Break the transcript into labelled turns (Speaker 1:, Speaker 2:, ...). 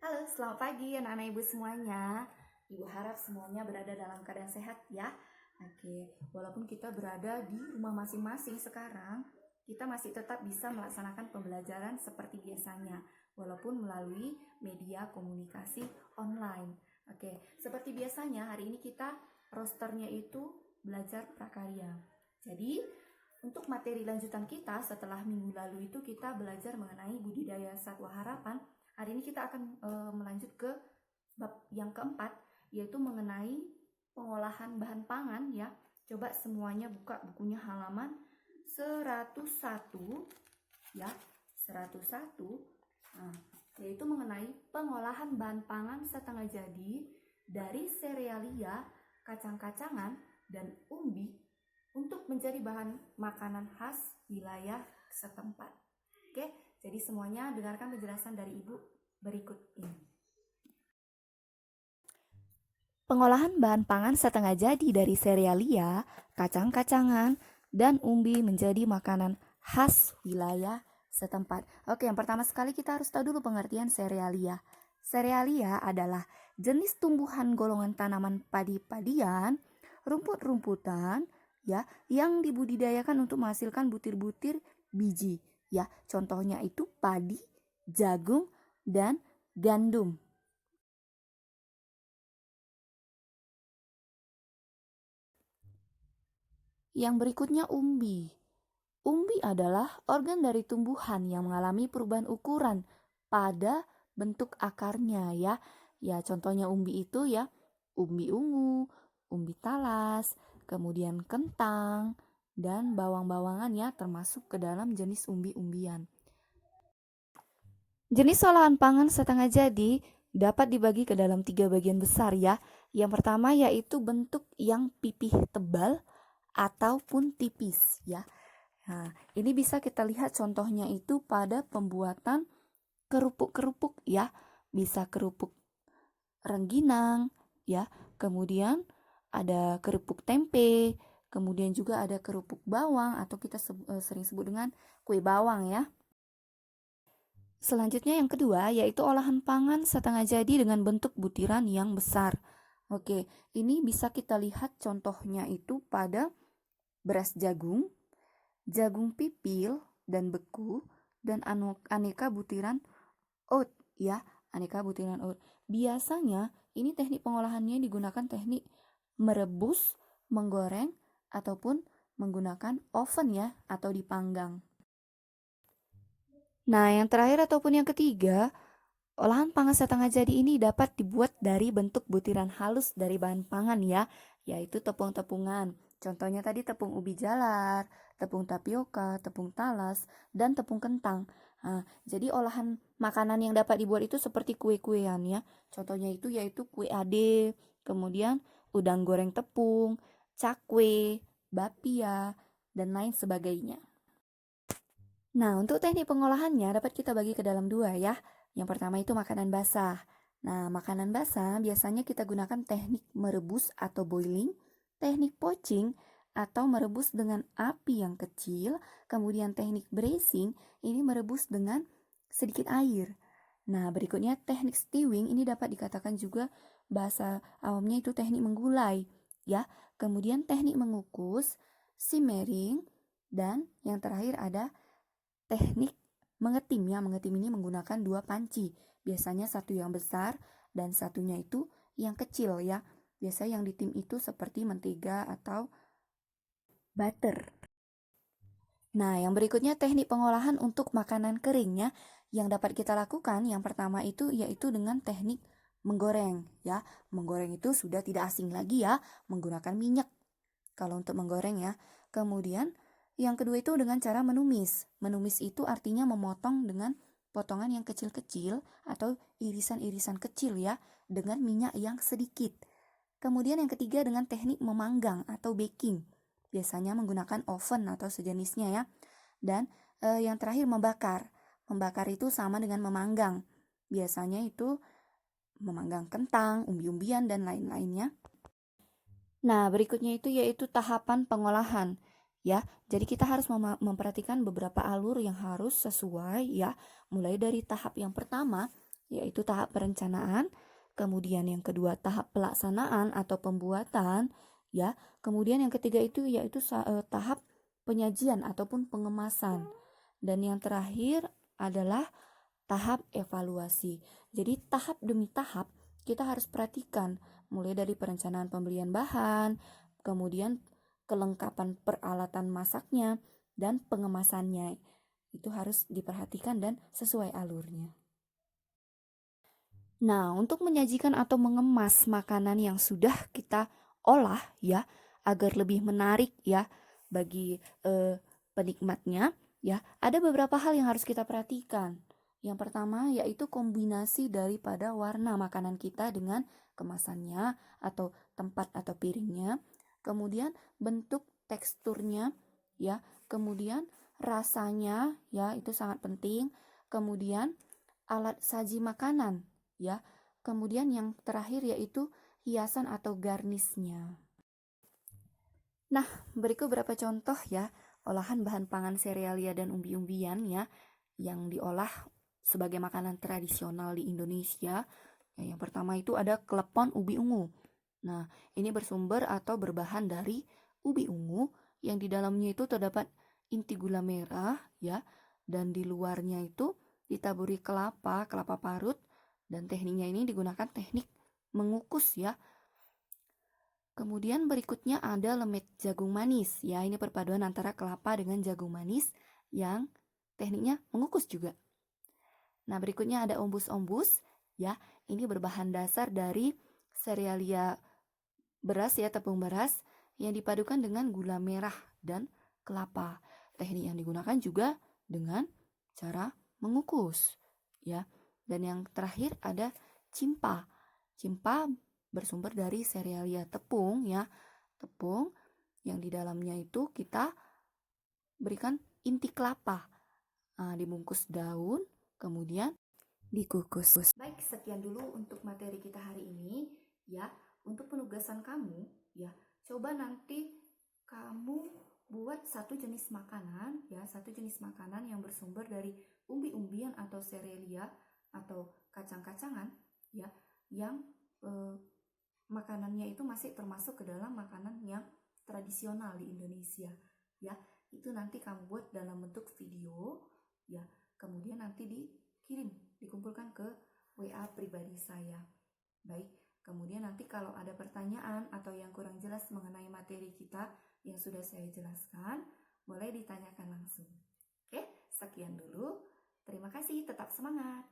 Speaker 1: Halo, selamat pagi anak-anak ibu semuanya. Ibu harap semuanya berada dalam keadaan sehat ya. Oke, walaupun kita berada di rumah masing-masing sekarang, kita masih tetap bisa melaksanakan pembelajaran seperti biasanya, walaupun melalui media komunikasi online. Oke, seperti biasanya hari ini kita rosternya itu belajar prakarya. Jadi, untuk materi lanjutan kita setelah minggu lalu itu kita belajar mengenai budidaya satwa harapan. Hari ini kita akan melanjut ke bab yang keempat, yaitu mengenai pengolahan bahan pangan ya. Coba semuanya buka bukunya halaman 101 ya, 101. Nah, yaitu mengenai pengolahan bahan pangan setengah jadi dari serealia, kacang-kacangan, dan umbi untuk menjadi bahan makanan khas wilayah setempat. Oke, jadi semuanya dengarkan penjelasan dari Ibu berikut ini. Pengolahan bahan pangan setengah jadi dari serealia, kacang-kacangan, dan umbi menjadi makanan khas wilayah setempat. Oke, yang pertama sekali kita harus tahu dulu pengertian serealia. Serealia adalah jenis tumbuhan golongan tanaman padi-padian, rumput-rumputan, ya, yang dibudidayakan untuk menghasilkan butir-butir biji. Ya, contohnya itu padi, jagung, dan gandum. Yang berikutnya umbi. Umbi adalah organ dari tumbuhan yang mengalami perubahan ukuran pada bentuk akarnya ya. Ya, contohnya umbi itu ya, umbi ungu, umbi talas, kemudian kentang, dan bawang-bawangan ya, termasuk ke dalam jenis umbi-umbian. Jenis olahan pangan setengah jadi dapat dibagi ke dalam 3 bagian besar ya. Yang pertama yaitu bentuk yang pipih tebal ataupun tipis ya. Nah, ini bisa kita lihat contohnya itu pada pembuatan kerupuk-kerupuk ya. Bisa kerupuk rengginang ya. Kemudian ada kerupuk tempe, kemudian juga ada kerupuk bawang atau kita sering sebut dengan kue bawang ya. Selanjutnya yang kedua yaitu olahan pangan setengah jadi dengan bentuk butiran yang besar. Oke, ini bisa kita lihat contohnya itu pada beras jagung, jagung pipil dan beku, dan aneka butiran oat ya, aneka butiran oat. Biasanya ini teknik pengolahannya digunakan teknik merebus, menggoreng, ataupun menggunakan oven ya, atau dipanggang. Nah, yang terakhir ataupun yang ketiga, olahan pangan setengah jadi ini dapat dibuat dari bentuk butiran halus dari bahan pangan ya, yaitu tepung-tepungan. Contohnya tadi tepung ubi jalar, tepung tapioka, tepung talas, dan tepung kentang. Nah, jadi olahan makanan yang dapat dibuat itu seperti kue-kuean ya. Contohnya itu yaitu kue ade, kemudian udang goreng tepung, cakwe, bapia, dan lain sebagainya. Nah, untuk teknik pengolahannya dapat kita bagi ke dalam dua ya. Yang pertama itu makanan basah. Nah, makanan basah biasanya kita gunakan teknik merebus atau boiling, teknik poaching atau merebus dengan api yang kecil, kemudian teknik braising ini merebus dengan sedikit air. Nah, berikutnya teknik stewing ini dapat dikatakan juga bahasa awamnya itu teknik menggulai ya. Kemudian teknik mengukus, simmering, dan yang terakhir ada teknik mengetim ya. Mengetim ini menggunakan 2 panci. Biasanya satu yang besar dan satunya itu yang kecil ya. Biasa yang ditim itu seperti mentega atau butter. Nah, yang berikutnya teknik pengolahan untuk makanan keringnya yang dapat kita lakukan. Yang pertama itu yaitu dengan teknik menggoreng ya. Menggoreng itu sudah tidak asing lagi ya, menggunakan minyak kalau untuk menggoreng ya. Kemudian yang kedua itu dengan cara menumis. Menumis itu artinya memotong dengan potongan yang kecil-kecil atau irisan-irisan kecil ya, dengan minyak yang sedikit. Kemudian yang ketiga dengan teknik memanggang atau baking. Biasanya menggunakan oven atau sejenisnya ya. Dan yang terakhir membakar. Membakar itu sama dengan memanggang. Biasanya itu memanggang kentang, umbi-umbian, dan lain-lainnya. Nah, berikutnya itu yaitu tahapan pengolahan. Ya, jadi kita harus memperhatikan beberapa alur yang harus sesuai ya. Mulai dari tahap yang pertama yaitu tahap perencanaan. Kemudian yang kedua tahap pelaksanaan atau pembuatan, ya. Kemudian yang ketiga itu yaitu tahap penyajian ataupun pengemasan. Dan yang terakhir adalah tahap evaluasi. Jadi tahap demi tahap kita harus perhatikan, mulai dari perencanaan pembelian bahan, kemudian kelengkapan peralatan masaknya, dan pengemasannya. Itu harus diperhatikan dan sesuai alurnya. Nah, untuk menyajikan atau mengemas makanan yang sudah kita olah ya, agar lebih menarik ya bagi penikmatnya ya, ada beberapa hal yang harus kita perhatikan. Yang pertama yaitu kombinasi daripada warna makanan kita dengan kemasannya atau tempat atau piringnya. Kemudian bentuk teksturnya ya, kemudian rasanya ya, itu sangat penting. Kemudian alat saji makanan ya. Kemudian yang terakhir yaitu hiasan atau garnisnya. Nah, berikut beberapa contoh ya olahan bahan pangan serealia dan umbi-umbian ya yang diolah sebagai makanan tradisional di Indonesia. Ya, yang pertama itu ada klepon ubi ungu. Nah, ini bersumber atau berbahan dari ubi ungu yang di dalamnya itu terdapat inti gula merah ya, dan di luarnya itu ditaburi kelapa parut, dan tekniknya ini digunakan teknik mengukus ya. Kemudian berikutnya ada lemet jagung manis ya, ini perpaduan antara kelapa dengan jagung manis yang tekniknya mengukus juga. Nah, berikutnya ada ombus-ombus ya, ini berbahan dasar dari serealia beras ya, tepung beras yang dipadukan dengan gula merah dan kelapa. Teknik yang digunakan juga dengan cara mengukus ya. Dan yang terakhir ada cimpa. Cimpa bersumber dari serealia tepung ya. Tepung yang di dalamnya itu kita berikan inti kelapa. Nah, dibungkus daun, kemudian dikukus. Baik, sekian dulu untuk materi kita hari ini ya. Untuk penugasan kamu ya, coba nanti kamu buat satu jenis makanan ya, satu jenis makanan yang bersumber dari umbi-umbian atau serealia atau kacang-kacangan ya, yang makanannya itu masih termasuk ke dalam makanan yang tradisional di Indonesia ya. Itu nanti kamu buat dalam bentuk video ya, kemudian nanti dikirim, dikumpulkan ke WA pribadi saya. Baik, kemudian nanti kalau ada pertanyaan atau yang kurang jelas mengenai materi kita yang sudah saya jelaskan, boleh ditanyakan langsung. Oke, sekian dulu. Terima kasih, tetap semangat.